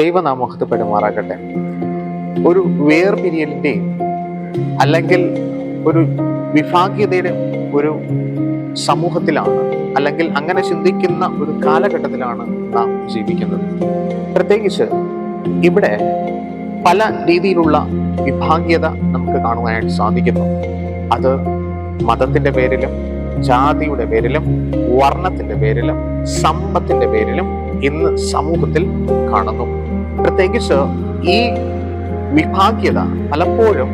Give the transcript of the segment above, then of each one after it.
ദൈവനാമഹത്വപ്പെടുമാറാകട്ടെ. ഒരു വേർപിരിയലിന്റെയും അല്ലെങ്കിൽ ഒരു വിഭാഗീയതയുടെ ഒരു സമൂഹത്തിലാണ്, അല്ലെങ്കിൽ അങ്ങനെ ചിന്തിക്കുന്ന ഒരു കാലഘട്ടത്തിലാണ് നാം ജീവിക്കുന്നത്. പ്രത്യേകിച്ച് ഇവിടെ പല രീതിയിലുള്ള വിഭാഗീയത നമുക്ക് കാണുവാനായിട്ട് സാധിക്കുന്നു. അത് മതത്തിന്റെ പേരിലും, ജാതിയുടെ പേരിലും, വർണ്ണത്തിന്റെ പേരിലും, സമ്പത്തിന്റെ പേരിലും ഇന്ന് സമൂഹത്തിൽ കാണുന്നു. പ്രത്യേകിച്ച് ഈ വിഭാഗീയത പലപ്പോഴും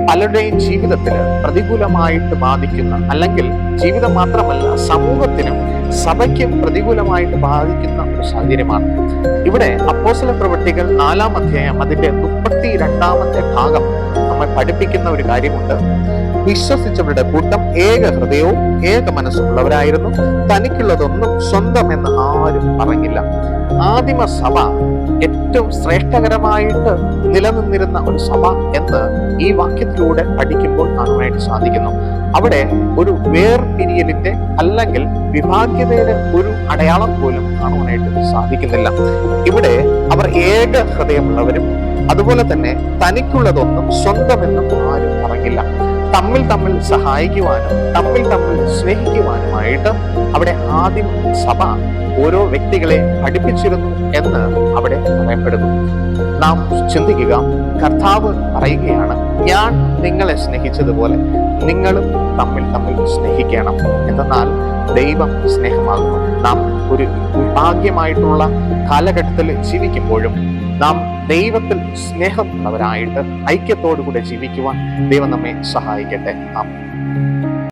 പലരുടെയും ജീവിതത്തിൽ പ്രതികൂലമായിട്ട് ബാധിക്കുന്ന, അല്ലെങ്കിൽ ജീവിതം മാത്രമല്ല സമൂഹത്തിനും സഭയ്ക്കും പ്രതികൂലമായിട്ട് ബാധിക്കുന്ന ഒരു സാഹചര്യമാണ്. ഇവിടെ അപ്പോസ്തല പ്രവൃത്തികൾ 4-ാം അധ്യായം അതിന്റെ 32-ാമത്തെ ഭാഗം നമ്മെ പഠിപ്പിക്കുന്ന ഒരു കാര്യമുണ്ട്. വിശ്വസിച്ചവരുടെ കൂട്ടം ഏക ഹൃദയവും ഏക മനസ്സുള്ളവരായിരുന്നു, തനിക്കുള്ളതൊന്നും സ്വന്തം എന്ന് ആരും പറഞ്ഞില്ല. ആദിമ സഭ ഏറ്റവും ശ്രേഷ്ഠകരമായിട്ട് നിലനിന്നിരുന്ന ഒരു സഭ എന്ന് ഈ വാക്യത്തിലൂടെ പഠിക്കുമ്പോൾ കാണുവാനായിട്ട് സാധിക്കുന്നു. അവിടെ ഒരു വേർപിരിയലിന്റെ അല്ലെങ്കിൽ വിഭാഗ്യതയുടെ ഒരു അടയാളം പോലും കാണുവാനായിട്ട് സാധിക്കുന്നില്ല. ഇവിടെ അവർ ഏക ഹൃദയമുള്ളവരും അതുപോലെ തന്നെ തനിക്കുള്ളതൊന്നും സ്വന്തമെന്നും ആരും പറഞ്ഞില്ല. തമ്മിൽ തമ്മിൽ സഹായിക്കുവാനും തമ്മിൽ സ്നേഹിക്കുവാനുമായിട്ട് അവിടെ ആദിമ സഭ ഓരോ വ്യക്തികളെ പഠിപ്പിച്ചിരുന്നു എന്ന് അവിടെ പറയപ്പെടുന്നു. നാം ചിന്തിക്കുക, കർത്താവ് പറയുകയാണ്, ഞാൻ നിങ്ങളെ സ്നേഹിച്ചതുപോലെ നിങ്ങളും തമ്മിൽ സ്നേഹിക്കണം. എന്തെന്നാൽ ദൈവം സ്നേഹമാകുന്നു. നാം ഒരു വിഭാഗ്യമായിട്ടുള്ള കാലഘട്ടത്തിൽ ജീവിക്കുമ്പോഴും നാം ദൈവത്തിൽ സ്നേഹമുള്ളവരായിട്ട് ഐക്യത്തോടുകൂടെ ജീവിക്കുവാൻ ദൈവം നമ്മെ സഹായിക്കട്ടെ. ആമേൻ.